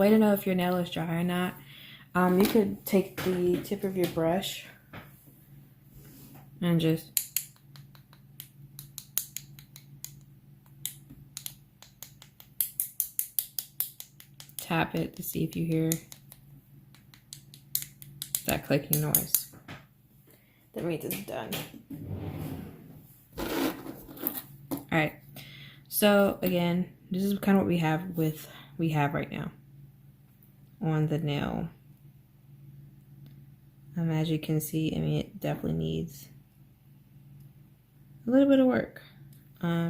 way to know if your nail is dry or not, you could take the tip of your brush and just tap it to see if you hear that clicking noise. That means it's done. Alright, so again, this is kind of what we have right now on the nail. As you can see, I mean, it definitely needs a little bit of work,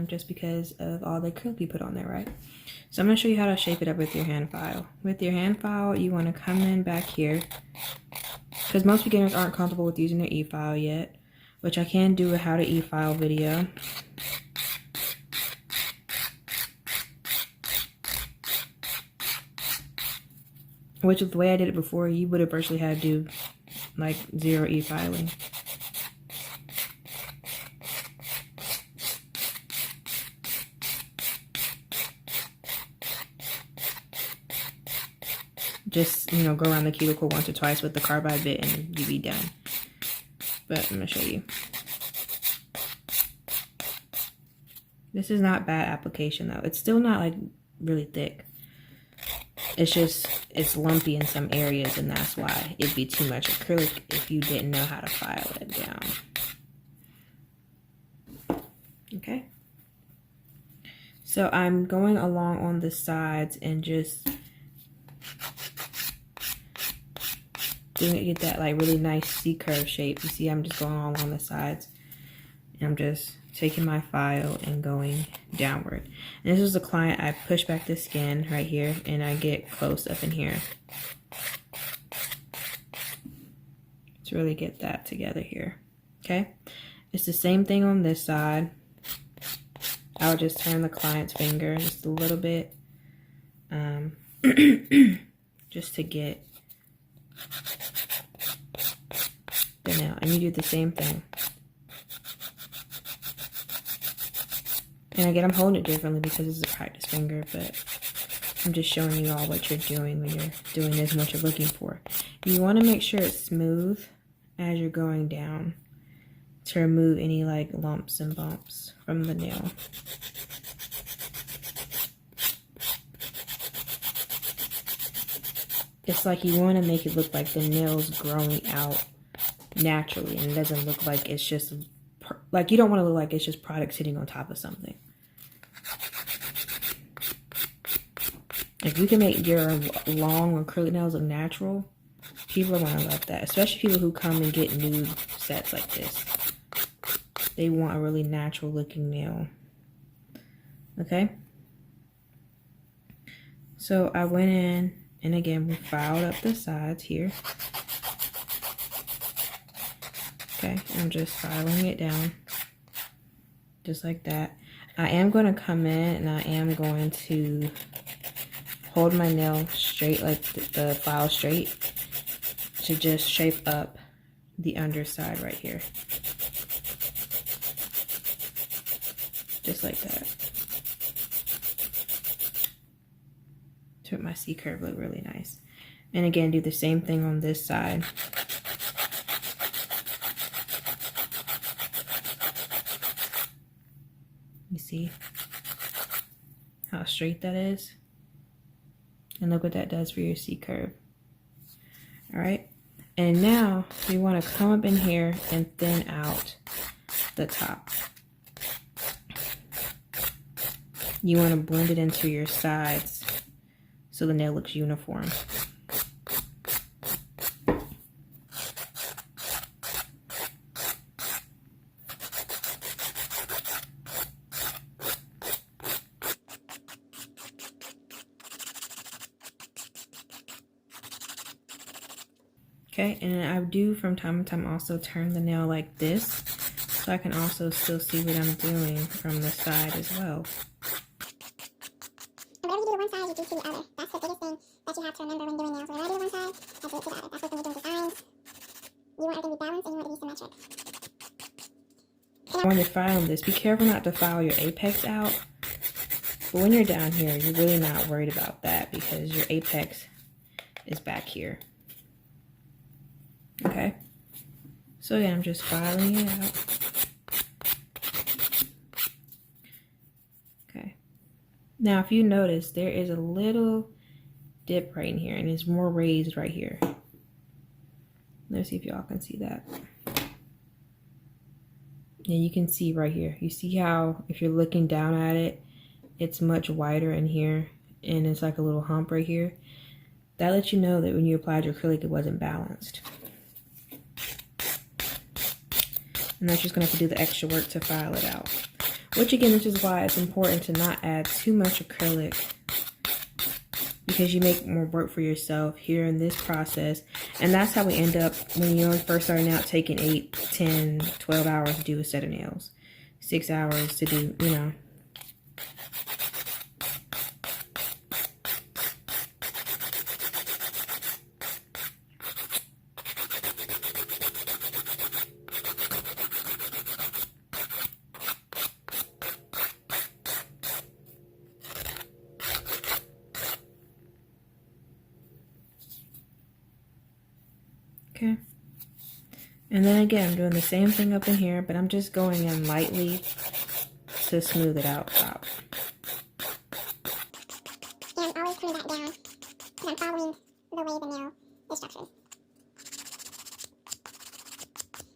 just because of all the acrylic you put on there, right? So I'm going to show you how to shape it up with your hand file. With your hand file, you want to come in back here, because most beginners aren't comfortable with using their e-file yet, which I can do a how to e-file video. Which is the way I did it before. You would have virtually had to do like 0 e-filing. Just, you know, go around the cuticle once or twice with the carbide bit and you'll be done. But I'm going to show you. This is not bad application though. It's still not like really thick. It's just, it's lumpy in some areas, and that's why it'd be too much acrylic if you didn't know how to file it down. Okay. So I'm going along on the sides and just get that like really nice C-curve shape. You see, I'm just going all along the sides. And I'm just taking my file and going downward. And this is a client, I push back the skin right here and I get close up in here to really get that together here. Okay, it's the same thing on this side. I'll just turn the client's finger just a little bit, just to get the nail, and you do the same thing. And again, I'm holding it differently because it's a practice finger, but I'm just showing you all what you're doing when you're doing this and what you're looking for. You want to make sure it's smooth as you're going down to remove any like lumps and bumps from the nail. It's like you want to make it look like the nail's growing out naturally, and it doesn't look like it's just, like, you don't want to look like it's just product sitting on top of something. If you can make your long acrylic nails look natural, people are going to love that. Especially people who come and get nude sets like this. They want a really natural looking nail. Okay? So I went in, and again, we filed up the sides here. Okay, I'm just filing it down. Just like that. I am going to come in and I am going to hold my nail straight, like the file straight, to just shape up the underside right here. Just like that. To make my C-curve look really nice. And again, do the same thing on this side. You see how straight that is? And look what that does for your C-curve. All right. And now you want to come up in here and thin out the top. You want to blend it into your sides so the nail looks uniform. Okay, and I do from time to time also turn the nail like this, so I can also still see what I'm doing from the side as well. Whatever you do to one side, you do to the other. That's the biggest thing that you have to remember when doing nails. Whatever you do to one side, I do it to the other. That's what when you're doing designs. You want everything to be balanced and you want it to be symmetric. When you're filing this, be careful not to file your apex out, But when you're down here, you're really not worried about that because your apex is back here. Okay? So yeah, I'm just filing it out. Okay. Now, if you notice, there is a little dip right in here, and it's more raised right here. Let's see if y'all can see that. And you can see right here. You see how, if you're looking down at it, it's much wider in here, and it's like a little hump right here. That lets you know that when you applied your acrylic, it wasn't balanced. And that's just gonna have to do the extra work to file it out. Which again, this is why it's important to not add too much acrylic, because you make more work for yourself here in this process. And that's how we end up when you're first starting out, taking 8, 10, 12 hours to do a set of nails. 6 hours to do, you know. Okay. And then again, I'm doing the same thing up in here, but I'm just going in lightly to smooth it out top. And always putting that down, because I'm following the way the nail is structured.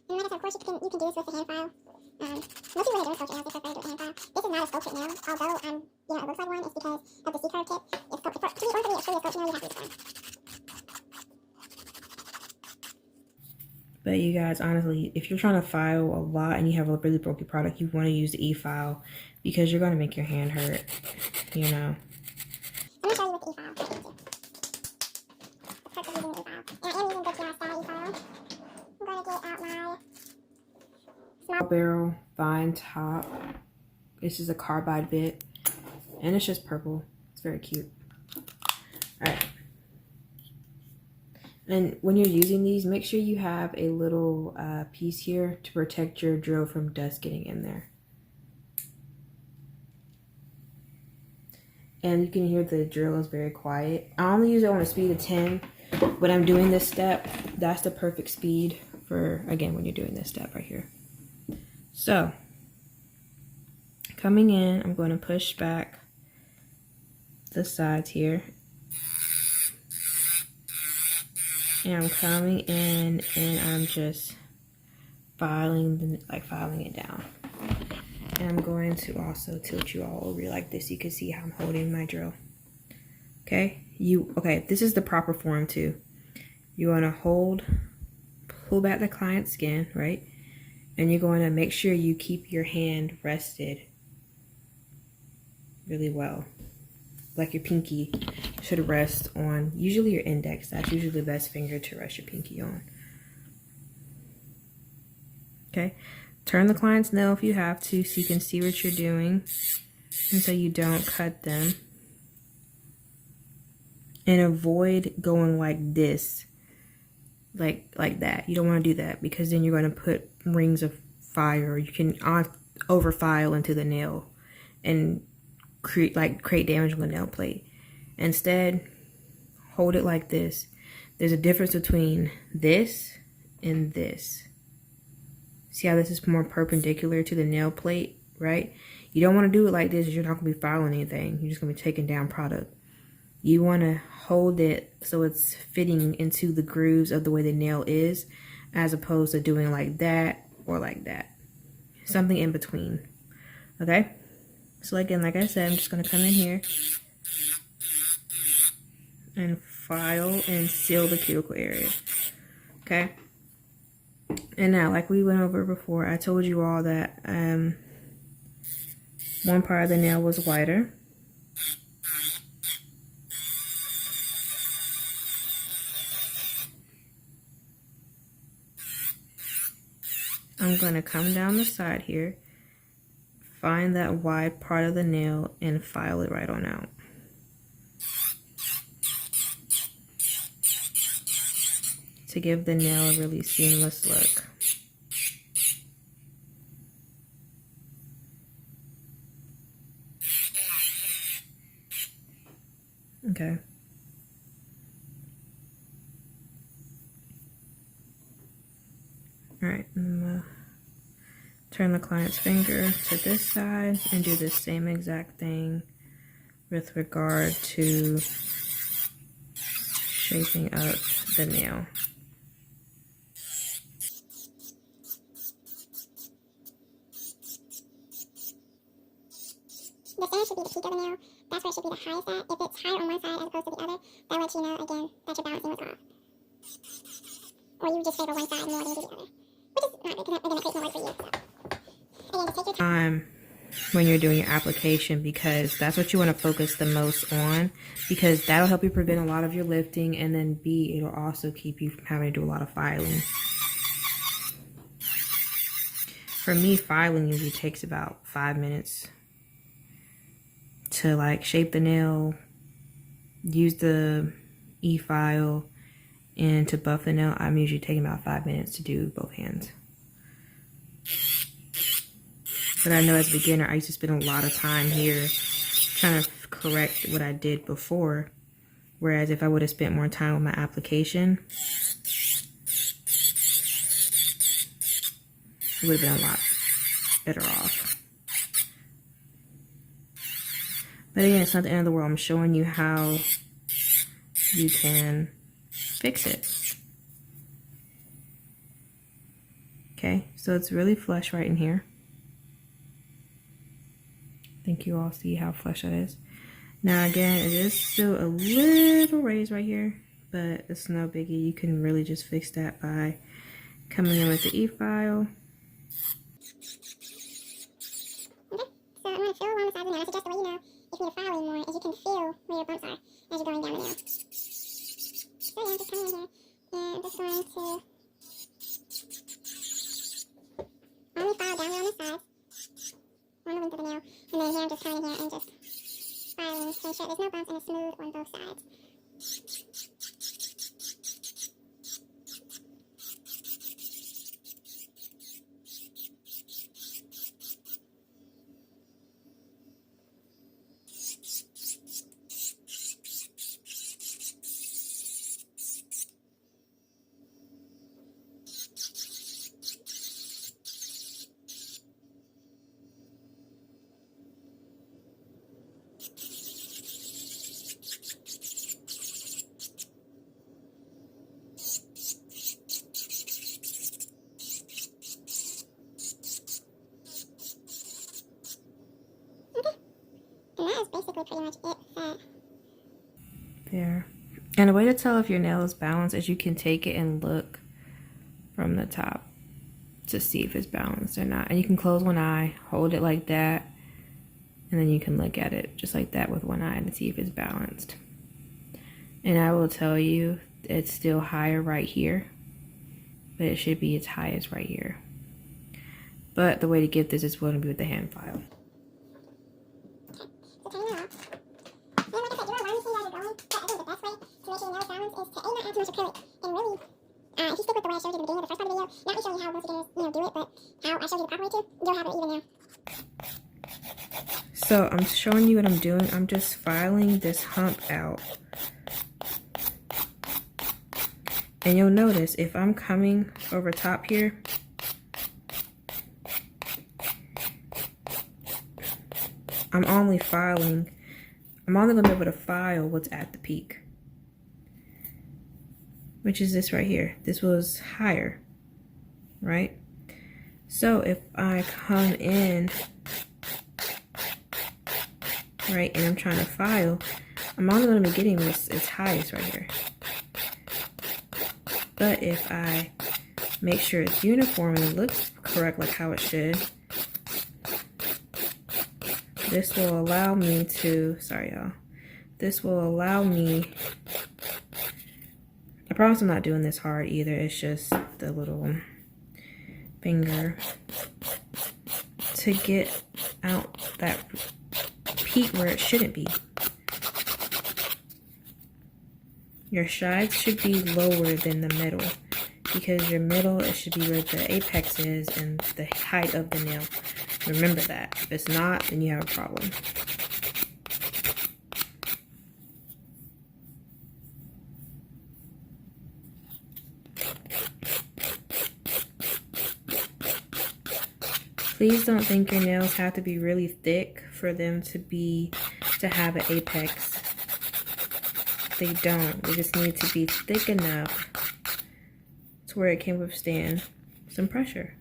And like I said, of course you can do this with the hand file. Most people who are doing sculpture nails, they prefer to do it with the hand file. This is not a sculptured nail, although it looks like one. It's because of the C-curve tip. It's to be truly a sculpture nail, you have to use one. But you guys, honestly, if you're trying to file a lot and you have a really bulky product, you want to use the E-file because you're going to make your hand hurt, you know. I'm going to show you with the E-file. The perks of using the E-file. And I am using the PR style E-file. I'm going to get out my small Barrel fine top. This is a carbide bit, and it's just purple. It's very cute. All right. And when you're using these, make sure you have a little piece here to protect your drill from dust getting in there. And you can hear the drill is very quiet. I only use it on a speed of 10. When I'm doing this step, that's the perfect speed for, again, when you're doing this step right here. So, coming in, I'm going to push back the sides here. And I'm coming in and I'm just filing it down. And I'm going to also tilt you all over like this. You can see how I'm holding my drill. Okay, this is the proper form too. You want to pull back the client's skin, right? And you're going to make sure you keep your hand rested really well. Like your pinky should rest on usually your index. That's usually the best finger to rest your pinky on. Okay, turn the client's nail if you have to so you can see what you're doing and so you don't cut them. And avoid going like this, like that. You don't want to do that because then you're going to put rings of fire. You can over file into the nail and create damage on the nail plate. Instead, hold it like this. There's a difference between this and this. See how this is more perpendicular to the nail plate, right? You don't want to do it like this because you're not going to be filing anything. You're just going to be taking down product. You want to hold it so it's fitting into the grooves of the way the nail is, as opposed to doing like that or like that. Something in between. Okay? So again, like I said, I'm just going to come in here and file and seal the cuticle area. Okay? And now, like we went over before, I told you all that one part of the nail was wider. I'm going to come down the side here, find that wide part of the nail, and file it right on out. To give the nail a really seamless look. Okay. All right, I'm gonna turn the client's finger to this side and do the same exact thing with regard to shaping up the nail. The center should be the peak of the nail. That's where it should be the highest at. If it's higher on one side as opposed to the other, that lets you know, again, that your balancing was off. Or you just favor one side more than you do the other. Which is not good, because again, it creates more work for you. So, again, just take your time When you're doing your application, because that's what you want to focus the most on, because that'll help you prevent a lot of your lifting, and then B, it'll also keep you from having to do a lot of filing. For me, filing usually takes about 5 minutes to like shape the nail, use the e-file, and to buff the nail. I'm usually taking about 5 minutes to do both hands. But I know as a beginner, I used to spend a lot of time here trying to correct what I did before. Whereas if I would have spent more time with my application, it would have been a lot better off. But again, it's not the end of the world. I'm showing you how you can fix it. Okay, so it's really flush right in here. I think you all see how flush that is. Now again, it is still a little raised right here, but it's no biggie. You can really just fix that by coming in with the e-file. Okay, so I'm going to fill along the sides of the nail. I suggest the way you know if you need to file more is you can feel where your bumps are as you're going down the nail. So yeah, just coming in here and I'm just going to only file down on the sides, on the length of the nail, and then here I'm just coming in here and just filing to ensure there's no bumps and it's smooth on both sides. And that is basically pretty much it set. There. And a way to tell if your nail is balanced is you can take it and look from the top to see if it's balanced or not. And you can close one eye, hold it like that, and then you can look at it just like that with one eye to see if it's balanced. And I will tell you, it's still higher right here, but it should be its highest right here. But the way to get this is going to be with the hand file. So turning it off. And like I said, you are learning things as you're going, but I think the best way to make sure your nail is balanced is to A, not add too much acrylic, and really, if you stick with the way I showed you at the beginning of the first part of the video, not me showing you how most beginners, do it, but how I showed you the proper way to, you'll have an even nail. So I'm showing you what I'm doing. I'm just filing this hump out. And you'll notice if I'm coming over top here, I'm only going to be able to file what's at the peak, which is this right here. This was higher, right? So if I come in, right, and I'm trying to file, I'm only going to be getting its highest right here. But if I make sure it's uniform and it looks correct like how it should, this will allow me to, sorry y'all, this will allow me, I promise I'm not doing this hard either, it's just the little finger, to get out that peak where it shouldn't be. Your sides should be lower than the middle, because your middle, it should be where the apex is and the height of the nail. Remember that. If it's not, then you have a problem. Please don't think your nails have to be really thick for them to have an apex. They don't. They just need to be thick enough to where it can withstand some pressure.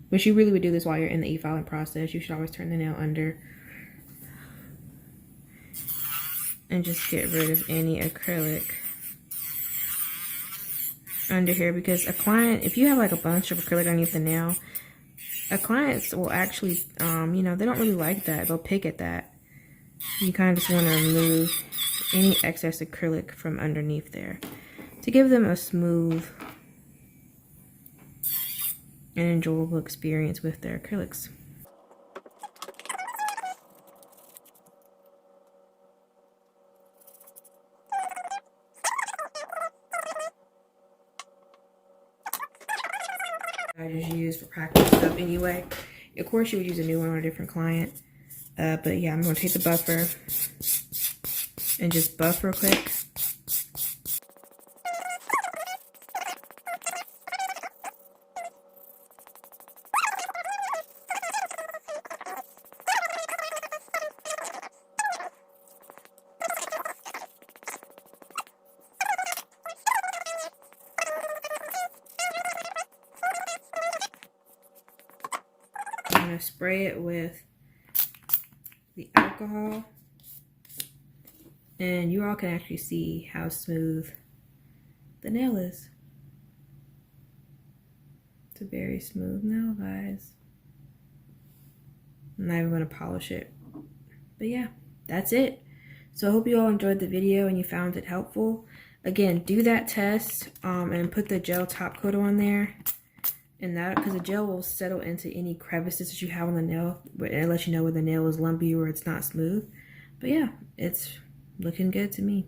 But you really would do this while you're in the e-filing process. You should always turn the nail under and just get rid of any acrylic under here, because a client, if you have like a bunch of acrylic underneath the nail, a client will actually, you know, they don't really like that. They'll pick at that. You kind of just want to remove any excess acrylic from underneath there to give them a smooth and enjoyable experience with their acrylics. I just use for practice stuff anyway. Of course, you would use a new one on a different client. But yeah, I'm going to take the buffer and just buff real quick. I'm going to spray it with the alcohol, and you all can actually see how smooth the nail is. It's a very smooth nail, guys. I'm not even going to polish it. But yeah, that's it. So I hope you all enjoyed the video and you found it helpful. Again, do that test and put the gel top coat on there. And that, because the gel will settle into any crevices that you have on the nail, and let you know where the nail is lumpy or it's not smooth. But yeah, it's looking good to me.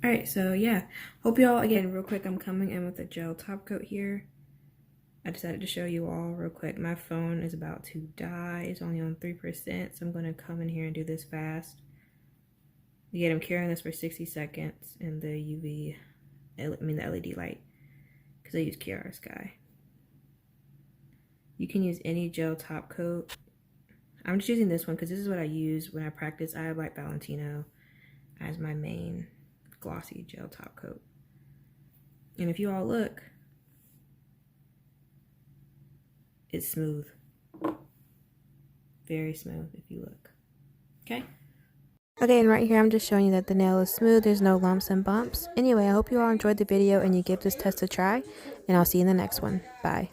Alright, so yeah, hope y'all, again, real quick, I'm coming in with a gel top coat here. I decided to show you all real quick. My phone is about to die. It's only on 3%, so I'm going to come in here and do this fast. Again, I'm carrying this for 60 seconds in the the LED light, because I use Kiara Sky. You can use any gel top coat. I'm just using this one because this is what I use when I practice. I have like Valentino as my main glossy gel top coat. And if you all look, it's smooth. Very smooth if you look. Okay? Okay, and right here I'm just showing you that the nail is smooth. There's no lumps and bumps. Anyway, I hope you all enjoyed the video and you give this test a try. And I'll see you in the next one. Bye.